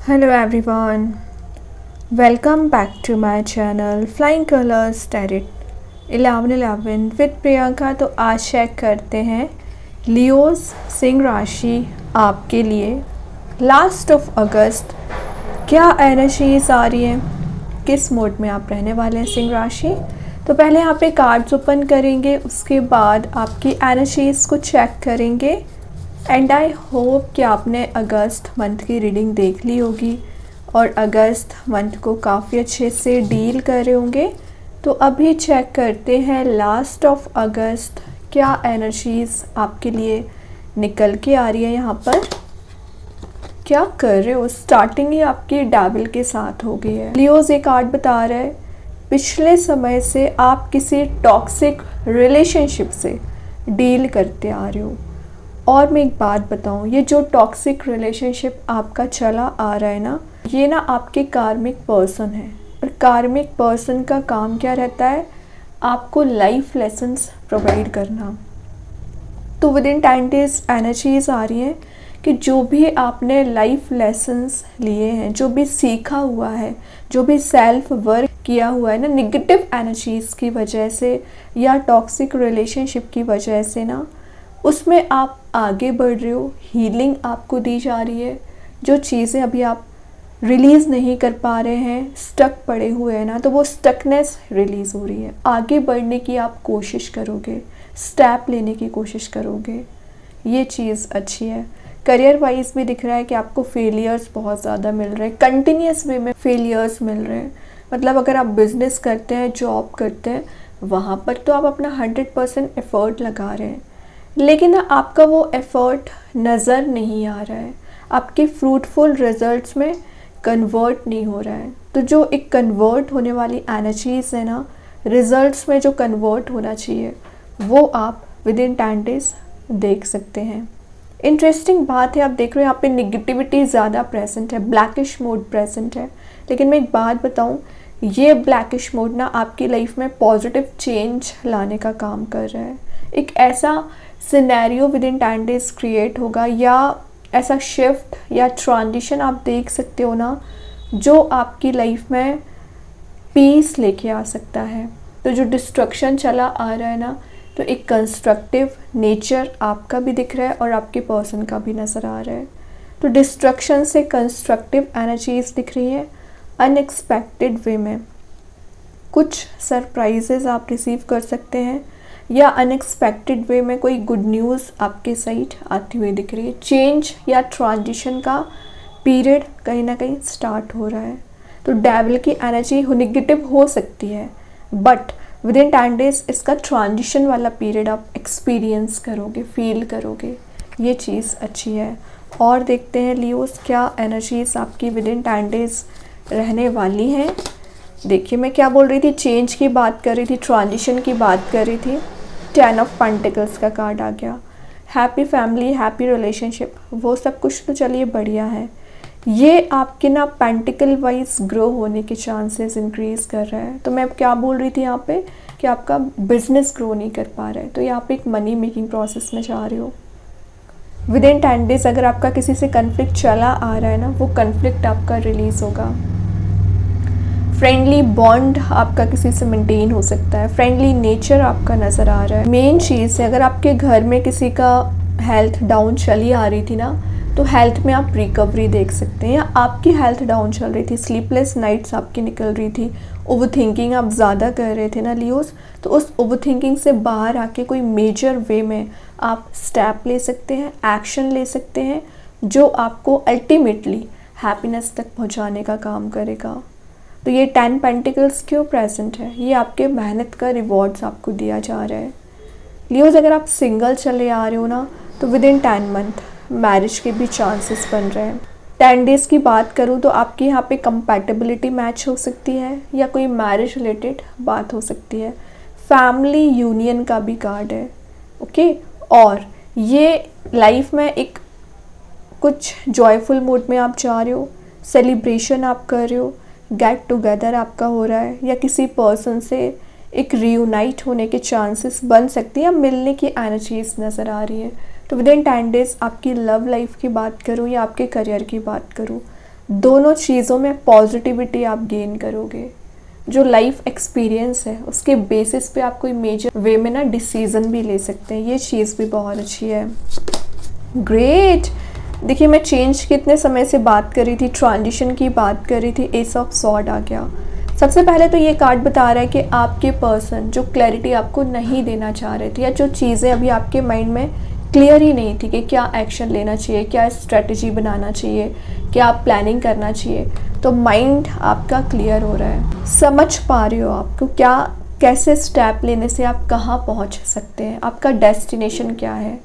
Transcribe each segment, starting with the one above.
Hello everyone, welcome back to my channel Flying Colors Tarot 1111 with Priyanka. तो आज check करते हैं लियोस सिंह राशि आपके लिए लास्ट ऑफ अगस्त क्या एनर्जीज आ रही हैं, किस मोड में आप रहने वाले हैं सिंह राशि। तो पहले यहाँ पे कार्ड्स ओपन करेंगे, उसके बाद आपकी एनर्जीज को चेक करेंगे एंड आई होप कि आपने अगस्त मंथ की रीडिंग देख ली होगी और अगस्त मंथ को काफ़ी अच्छे से डील कर रहे होंगे। तो अभी चेक करते हैं लास्ट ऑफ अगस्त क्या एनर्जीज आपके लिए निकल के आ रही है। यहाँ पर क्या कर रहे हो, स्टार्टिंग ही आपकी डेविल के साथ हो गई है। लियोस ये कार्ड बता रहा है पिछले समय से आप किसी टॉक्सिक रिलेशनशिप से डील करते आ रहे हो। और मैं एक बात बताऊं, ये जो टॉक्सिक रिलेशनशिप आपका चला आ रहा है ना, ये ना आपके कार्मिक पर्सन है। और कार्मिक पर्सन का काम क्या रहता है, आपको लाइफ लेसन्स प्रोवाइड करना। तो विद इन 10 डेज एनर्जीज आ रही हैं कि जो भी आपने लाइफ लेसन्स लिए हैं, जो भी सीखा हुआ है, जो भी सेल्फ वर्क किया हुआ है ना निगेटिव एनर्जीज की वजह से या टॉक्सिक रिलेशनशिप की वजह से ना, उसमें आप आगे बढ़ रहे हो, हीलिंग आपको दी जा रही है। जो चीज़ें अभी आप रिलीज़ नहीं कर पा रहे हैं, स्टक पड़े हुए हैं ना, तो वो स्टकनेस रिलीज़ हो रही है। आगे बढ़ने की आप कोशिश करोगे, स्टेप लेने की कोशिश करोगे, ये चीज़ अच्छी है। करियर वाइज भी दिख रहा है कि आपको फेलियर्स बहुत ज़्यादा मिल रहे हैं, कंटिन्यूस वे में फेलियर्स मिल रहे हैं। मतलब अगर आप बिज़नेस करते हैं, जॉब करते हैं, वहाँ पर तो आप अपना 100% एफर्ट लगा रहे हैं, लेकिन आपका वो एफ़र्ट नज़र नहीं आ रहा है, आपके फ्रूटफुल रिजल्ट्स में कन्वर्ट नहीं हो रहा है। तो जो एक कन्वर्ट होने वाली एनर्जीज़ है ना, रिजल्ट्स में जो कन्वर्ट होना चाहिए, वो आप विद इन 10 डेज देख सकते हैं। इंटरेस्टिंग बात है, आप देख रहे हो यहाँ पे निगेटिविटी ज़्यादा प्रेजेंट है, ब्लैकिश मोड प्रेजेंट है। लेकिन मैं एक बात बताऊँ, ये ब्लैकिश मोड ना आपकी लाइफ में पॉजिटिव चेंज लाने का काम कर रहा है। एक ऐसा scenario with in 10 days create होगा या ऐसा शिफ्ट या ट्रांजिशन आप देख सकते हो ना, जो आपकी लाइफ में पीस लेके आ सकता है। तो जो डिस्ट्रक्शन चला आ रहा है ना, तो एक कंस्ट्रक्टिव नेचर आपका भी दिख रहा है और आपके पर्सन का भी नज़र आ रहा है। तो डिस्ट्रक्शन से कंस्ट्रक्टिव एनर्जीज दिख रही है। अनएक्सपेक्टेड वे में कुछ सरप्राइजेज आप रिसीव कर सकते हैं या अनएक्सपेक्टेड वे में कोई गुड न्यूज़ आपके साइड आती हुई दिख रही है। चेंज या ट्रांजिशन का पीरियड कहीं ना कहीं स्टार्ट हो रहा है। तो डेविल की एनर्जी नेगेटिव हो सकती है, बट विद इन 10 डेज इसका ट्रांजिशन वाला पीरियड आप एक्सपीरियंस करोगे, फील करोगे, ये चीज़ अच्छी है। और देखते हैं लियोस क्या एनर्जीज आपकी विद इन 10 डेज रहने वाली हैं। देखिए मैं क्या बोल रही थी, चेंज की बात कर रही थी, ट्रांजिशन की बात कर रही थी। 10 ऑफ पेंटिकल्स का कार्ड आ गया। हैप्पी फैमिली, हैप्पी रिलेशनशिप, वो सब कुछ तो चलिए बढ़िया है। ये आपके ना पेंटिकल वाइज ग्रो होने के चांसेस इंक्रीज़ कर रहा है। तो मैं क्या बोल रही थी यहाँ पे कि आपका बिजनेस ग्रो नहीं कर पा रहा है, तो यहाँ पे एक मनी मेकिंग प्रोसेस में जा रहे हो। विद इन 10 डेज अगर आपका किसी से कन्फ्लिक्ट चला आ रहा है ना, वो कन्फ्लिक्ट आपका रिलीज़ होगा। फ्रेंडली बॉन्ड आपका किसी से मेंटेन हो सकता है, फ्रेंडली नेचर आपका नज़र आ रहा है। मेन चीज़ है, अगर आपके घर में किसी का हेल्थ डाउन चली आ रही थी ना, तो हेल्थ में आप रिकवरी देख सकते हैं। या आपकी हेल्थ डाउन चल रही थी, स्लीपलेस नाइट्स आपकी निकल रही थी, ओवर थिंकिंग आप ज़्यादा कर रहे थे ना लियोस, तो उस ओवर थिंकिंग से बाहर आके कोई मेजर वे में आप स्टेप ले सकते हैं, एक्शन ले सकते हैं, जो आपको अल्टीमेटली हैप्पीनेस तक पहुँचाने का काम करेगा। तो ये 10 पेंटिकल्स क्यों प्रेजेंट है, ये आपके मेहनत का रिवॉर्ड्स आपको दिया जा रहा है। लियोस अगर आप सिंगल चले आ रहे हो ना, तो विद इन 10 मंथ मैरिज के भी चांसेस बन रहे हैं। 10 डेज़ की बात करूँ तो आपके यहाँ पे कंपैटिबिलिटी मैच हो सकती है या कोई मैरिज रिलेटेड बात हो सकती है। फैमिली यूनियन का भी कार्ड है, ओके। और ये लाइफ में एक कुछ जॉयफुल मूड में आप जा रहे हो, सेलिब्रेशन आप कर रहे हो, गेट टुगेदर आपका हो रहा है, या किसी पर्सन से एक रियूनाइट होने के चांसेस बन सकती है, या मिलने की एनर्जीज नज़र आ रही है। तो विद इन 10 डेज आपकी लव लाइफ की बात करूँ या आपके करियर की बात करूँ, दोनों चीज़ों में पॉजिटिविटी आप गेन करोगे। जो लाइफ एक्सपीरियंस है उसके बेसिस पे आप कोई मेजर वे में ना डिसीज़न भी ले सकते हैं, ये चीज़ भी बहुत अच्छी है। ग्रेट। देखिए मैं चेंज की इतने समय से बात कर रही थी, ट्रांजिशन की बात कर रही थी, एस ऑफ सॉर्ड आ गया। सबसे पहले तो ये कार्ड बता रहा है कि आपके पर्सन जो क्लैरिटी आपको नहीं देना चाह रहे थे, या जो चीज़ें अभी आपके माइंड में क्लियर ही नहीं थी कि क्या एक्शन लेना चाहिए, क्या स्ट्रेटजी बनाना चाहिए, क्या आप प्लानिंग करना चाहिए, तो माइंड आपका क्लियर हो रहा है। समझ पा रहे हो आपको क्या कैसे स्टेप लेने से आप कहाँ पहुँच सकते हैं, आपका डेस्टिनेशन क्या है।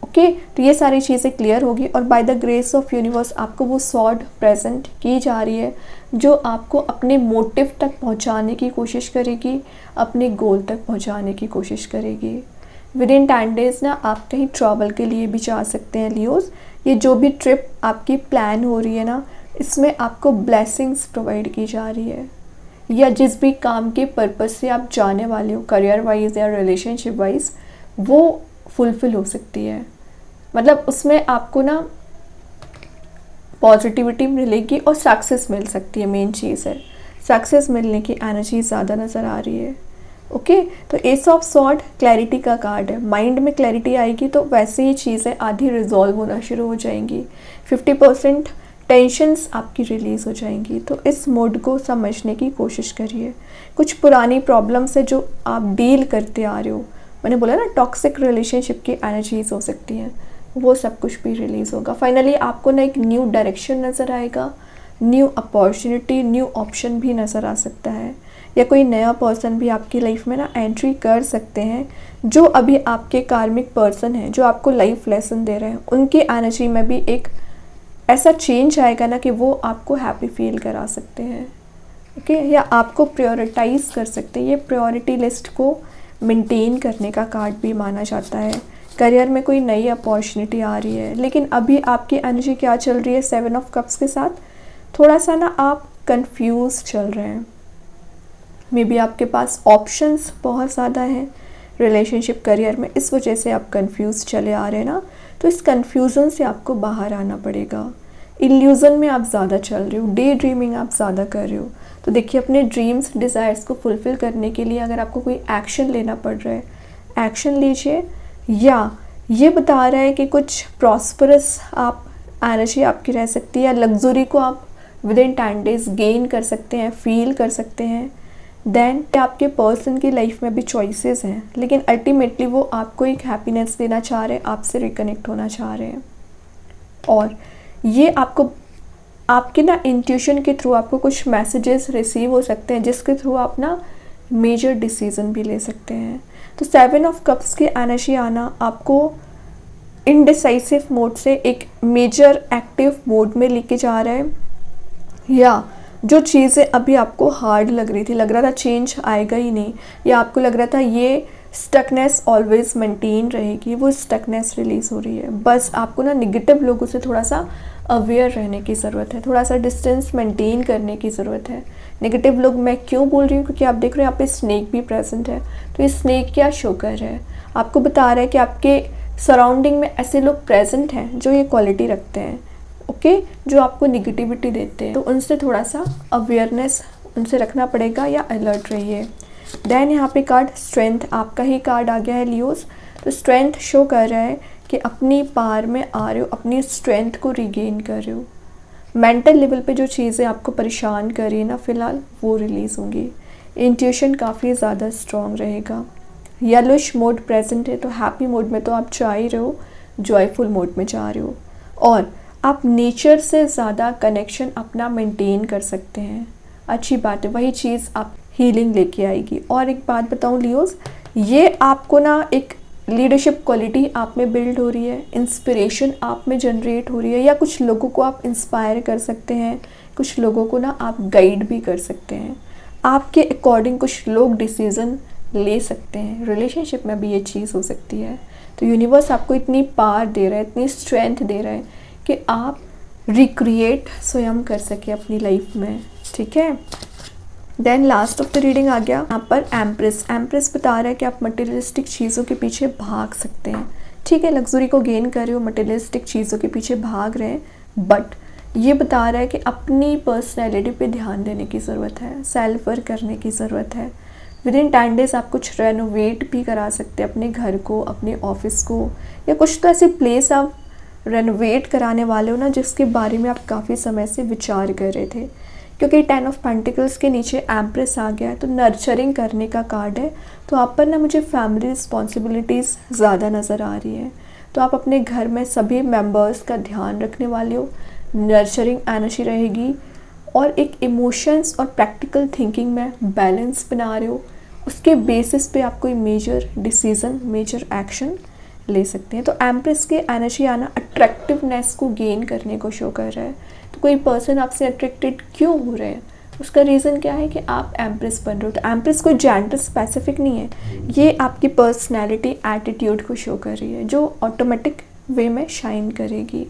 ओके, तो ये सारी चीज़ें क्लियर होगी और by the grace of universe आपको वो सॉर्ड प्रेजेंट की जा रही है जो आपको अपने मोटिव तक पहुंचाने की कोशिश करेगी, अपने गोल तक पहुंचाने की कोशिश करेगी। विद इन 10 डेज़ ना आप कहीं ट्रैवल के लिए भी जा सकते हैं लियोस। ये जो भी ट्रिप आपकी प्लान हो रही है ना, इसमें आपको ब्लेसिंग्स प्रोवाइड की जा रही है, या जिस भी काम के पर्पज़ से आप जाने वाले हो, करियर वाइज या रिलेशनशिप वाइज, वो फुलफिल हो सकती है। मतलब उसमें आपको ना पॉजिटिविटी मिलेगी और सक्सेस मिल सकती है। मेन चीज़ है सक्सेस मिलने की एनर्जी ज़्यादा नज़र आ रही है। ओके, तो एस ऑफ सॉर्ड क्लैरिटी का कार्ड है। माइंड में क्लैरिटी आएगी तो वैसे ही चीज़ें आधी रिजॉल्व होना शुरू हो जाएंगी। 50% टेंशन्स आपकी रिलीज़ हो जाएंगी। तो इस मोड को समझने की कोशिश करिए। कुछ पुरानी प्रॉब्लम्स है जो आप डील करते आ रहे हो, मैंने बोला ना टॉक्सिक रिलेशनशिप की एनर्जीज हो सकती हैं, वो सब कुछ भी रिलीज़ होगा। फाइनली आपको ना एक न्यू डायरेक्शन नज़र आएगा, न्यू अपॉर्चुनिटी, न्यू ऑप्शन भी नज़र आ सकता है, या कोई नया पर्सन भी आपकी लाइफ में ना एंट्री कर सकते हैं जो अभी आपके कार्मिक पर्सन हैं, जो आपको लाइफ लेसन दे रहे हैं। उनकी एनर्जी में भी एक ऐसा चेंज आएगा ना कि वो आपको हैप्पी फील करा सकते हैं। ओके, या आपको प्रायोरिटाइज कर सकते हैं। ये प्रायोरिटी लिस्ट को मेंटेन करने का कार्ड भी माना जाता है। करियर में कोई नई अपॉर्चुनिटी आ रही है, लेकिन अभी आपकी एनर्जी क्या चल रही है 7 ऑफ कप्स के साथ, थोड़ा सा ना आप कंफ्यूज चल रहे हैं। मे बी आपके पास ऑप्शंस बहुत ज़्यादा हैं रिलेशनशिप करियर में, इस वजह से आप कंफ्यूज चले आ रहे हैं ना। तो इस कंफ्यूजन से आपको बाहर आना पड़ेगा। इल्यूज़न में आप ज़्यादा चल रहे हो, डे ड्रीमिंग आप ज़्यादा कर रहे हो। तो देखिए अपने ड्रीम्स डिज़ायर्स को फुलफ़िल करने के लिए अगर आपको कोई एक्शन लेना पड़ रहा है, एक्शन लीजिए। या ये बता रहा है कि कुछ प्रॉस्परस आप एनर्जी आपकी रह सकती है, या लग्जरी को आप विद इन 10 डेज़ गेन कर सकते हैं, फील कर सकते हैं। देन आपके पर्सन की लाइफ में भी चॉइसेस हैं, लेकिन अल्टीमेटली वो आपको एक हैप्पीनेस देना चाह रहे हैं, आपसे रिकनेक्ट होना चाह रहे हैं। और ये आपको आपके ना इंट्यूशन के थ्रू आपको कुछ मैसेजेस रिसीव हो सकते हैं, जिसके थ्रू आप ना मेजर डिसीजन भी ले सकते हैं। तो 7 ऑफ कप्स की एनर्जी आना आपको इनडिसाइसिव मोड से एक मेजर एक्टिव मोड में लेके जा रहा है, या जो चीज़ें अभी आपको हार्ड लग रही थी, लग रहा था चेंज आएगा ही नहीं, या आपको लग रहा था ये स्टकनेस ऑलवेज मेंटेन रहेगी, वो स्टकनेस रिलीज़ हो रही है। बस आपको ना निगेटिव लोगों से थोड़ा सा अवेयर रहने की ज़रूरत है, थोड़ा सा डिस्टेंस मेंटेन करने की ज़रूरत है। नेगेटिव लोग मैं क्यों बोल रही हूँ, क्योंकि आप देख रहे हो यहाँ पे स्नेक भी प्रेजेंट है। तो ये स्नेक क्या शो कर रहा है, आपको बता रहा है कि आपके सराउंडिंग में ऐसे लोग प्रेजेंट हैं जो ये क्वालिटी रखते हैं, ओके, जो आपको निगेटिविटी देते हैं। तो उनसे थोड़ा सा अवेयरनेस उनसे रखना पड़ेगा, या अलर्ट रहिए। देन यहाँ पे कार्ड स्ट्रेंथ, आपका ही कार्ड आ गया है लियोस। तो स्ट्रेंथ शो कर रहा है कि अपनी पार में आ रहे हो, अपनी स्ट्रेंथ को रिगेन कर रहे हो। मेंटल लेवल पे जो चीज़ें आपको परेशान कर रही है ना फ़िलहाल, वो रिलीज़ होंगी। इंट्यूशन काफ़ी ज़्यादा स्ट्रॉन्ग रहेगा। येलोइश मोड प्रेजेंट है, तो हैप्पी मोड में तो आप जा ही रहे हो, जॉयफुल मोड में जा रहे हो, और आप नेचर से ज़्यादा कनेक्शन अपना मेंटेन कर सकते हैं। अच्छी बात है, वही चीज़ आप हीलिंग लेके आएगी। और एक बात बताऊँ लियोस, ये आपको ना एक लीडरशिप क्वालिटी आप में बिल्ड हो रही है, इंस्पिरेशन आप में जनरेट हो रही है, या कुछ लोगों को आप इंस्पायर कर सकते हैं, कुछ लोगों को ना आप गाइड भी कर सकते हैं। आपके अकॉर्डिंग कुछ लोग डिसीज़न ले सकते हैं। रिलेशनशिप में भी ये चीज़ हो सकती है। तो यूनिवर्स आपको इतनी पावर दे रहा है, इतनी स्ट्रेंथ दे रहा है कि आप रिक्रिएट स्वयं कर सके अपनी लाइफ में, ठीक है। Then last of the reading आ गया यहाँ पर एम्प्रेस। एम्प्रेस बता रहा है कि आप मटेरियलिस्टिक चीज़ों के पीछे भाग सकते हैं, ठीक है। लग्जरी को गेन कर रहे हो, मटेरियलिस्टिक चीज़ों के पीछे भाग रहे हैं, बट ये बता रहा है कि अपनी पर्सनैलिटी पे ध्यान देने की ज़रूरत है, सेल्फ वर्क करने की ज़रूरत है। विद इन 10 डेज़ आप कुछ रेनोवेट भी करा सकते हैं, अपने घर को, अपने ऑफिस को, या कुछ तो ऐसी प्लेस आप रेनोवेट कराने वाले हो ना जिसके बारे में आप काफ़ी समय से विचार कर रहे थे। क्योंकि 10 ऑफ पेंटिकल्स के नीचे एम्प्रेस आ गया है, तो नर्चरिंग करने का कार्ड है। तो आप पर ना मुझे फैमिली रिस्पॉन्सिबिलिटीज़ ज़्यादा नज़र आ रही है। तो आप अपने घर में सभी मेंबर्स का ध्यान रखने वाले हो, नर्चरिंग एनर्जी रहेगी, और एक इमोशंस और प्रैक्टिकल थिंकिंग में बैलेंस बना रहे हो। उसके बेसिस पे आप कोई मेजर डिसीज़न, मेजर एक्शन ले सकते हैं। तो एम्प्रेस के एनर्जी आना अट्रैक्टिवनेस को गेन करने को शो कर रहा है। तो कोई पर्सन आपसे अट्रैक्टेड क्यों हो रहे हैं, उसका रीज़न क्या है कि आप एम्प्रेस बन रहे हो। तो एम्प्रेस कोई जेंडर स्पेसिफिक नहीं है, ये आपकी पर्सनैलिटी, एटीट्यूड को शो कर रही है जो ऑटोमेटिक वे में शाइन करेगी।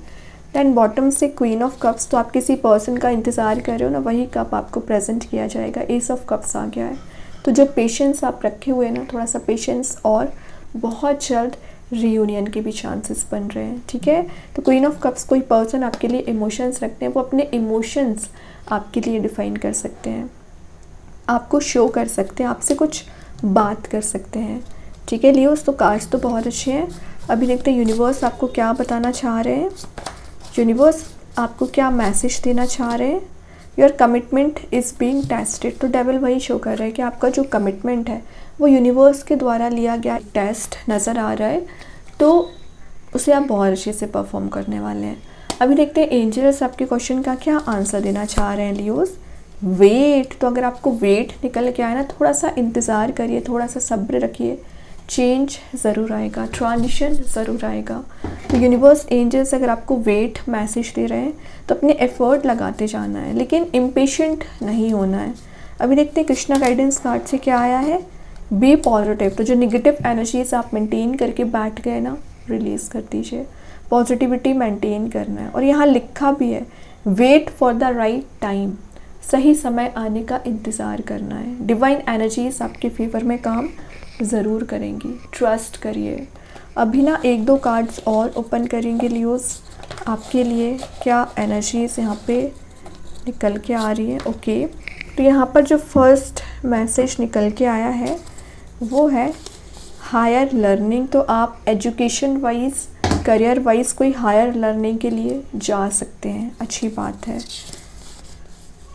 दैन बॉटम से क्वीन ऑफ कप्स, तो आप किसी पर्सन का इंतज़ार कर रहे हो ना, वही कप आपको प्रेजेंट किया जाएगा। एस ऑफ कप्स आ गया है। तो जो पेशेंस आप रखे हुए ना, थोड़ा सा पेशेंस, और बहुत जल्द रीयूनियन के भी चांसेस बन रहे हैं। ठीक है, तो क्वीन ऑफ कप्स, कोई पर्सन आपके लिए इमोशंस रखते हैं, वो अपने इमोशंस आपके लिए डिफ़ाइन कर सकते हैं, आपको शो कर सकते हैं, आपसे कुछ बात कर सकते हैं। ठीक है लियोस, तो कार्ड्स तो बहुत अच्छे हैं। अभी देखते हैं यूनिवर्स आपको क्या बताना चाह रहे हैं। यूनिवर्स आपको क्या मैसेज देना चाह रहे हैं। Your commitment is being tested, तो डेविल वही शो कर रहा है कि आपका जो कमिटमेंट है वो यूनिवर्स के द्वारा लिया गया टेस्ट नज़र आ रहा है, तो उसे आप बहुत अच्छे से परफॉर्म करने वाले हैं। अभी देखते हैं एंजल्स आपके क्वेश्चन का क्या आंसर देना चाह रहे हैं लियोस। वेट, तो अगर आपको वेट निकल के आए ना, थोड़ा सा इंतज़ार करिए, थोड़ा सा सब्र रखिए, चेंज ज़रूर आएगा, ट्रांजिशन ज़रूर आएगा। तो यूनिवर्स, एंजल्स अगर आपको वेट मैसेज दे रहे हैं तो अपने एफर्ट लगाते जाना है, लेकिन इम्पेशेंट नहीं होना है। अभी देखते हैं कृष्णा गाइडेंस कार्ड से क्या आया है। बी पॉजिटिव, तो जो निगेटिव एनर्जीज आप मेंटेन करके बैठ गए ना, रिलीज़ कर दीजिए। पॉजिटिविटी मेंटेन करना है, और यहाँ लिखा भी है wait for the right time, सही समय आने का इंतज़ार करना है। डिवाइन एनर्जीज आपके फेवर में काम ज़रूर करेंगी, ट्रस्ट करिए। अभी ना 1-2 कार्ड्स और ओपन करेंगे लियोस, आपके लिए क्या एनर्जीज यहाँ पे निकल के आ रही है। ओके, तो यहाँ पर जो फर्स्ट मैसेज निकल के आया है वो है हायर लर्निंग। तो आप एजुकेशन वाइज, करियर वाइज कोई हायर लर्निंग के लिए जा सकते हैं, अच्छी बात है।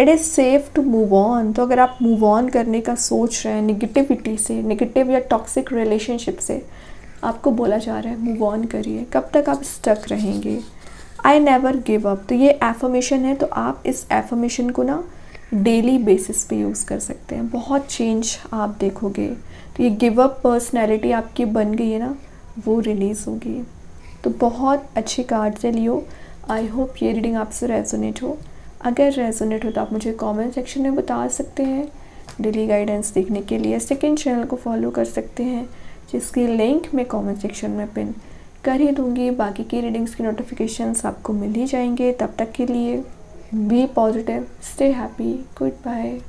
It is safe to move on, तो अगर आप मूव ऑन करने का सोच रहे हैं निगेटिविटी से, निगेटिव या टॉक्सिक रिलेशनशिप से, आपको बोला जा रहा है मूव ऑन करिए। कब तक आप स्टक रहेंगे। आई नेवर गिव अप, तो ये एफर्मेशन है, तो आप इस एफर्मेशन को ना डेली बेसिस पे यूज़ कर सकते हैं, बहुत चेंज आप देखोगे। तो ये गिव अप पर्सनैलिटी आपकी बन गई है ना, वो रिलीज़ होगी। तो बहुत अच्छे कार्ड्स है लियो। आई होप ये रीडिंग आपसे रेजोनेट हो। अगर रेजोनेट हो तो आप मुझे कमेंट सेक्शन में बता सकते हैं। डेली गाइडेंस देखने के लिए सेकंड चैनल को फॉलो कर सकते हैं, जिसकी लिंक मैं कमेंट सेक्शन में पिन कर ही दूँगी। बाकी की रीडिंग्स की नोटिफिकेशंस आपको मिल ही जाएंगे। तब तक के लिए be positive, stay happy, good bye.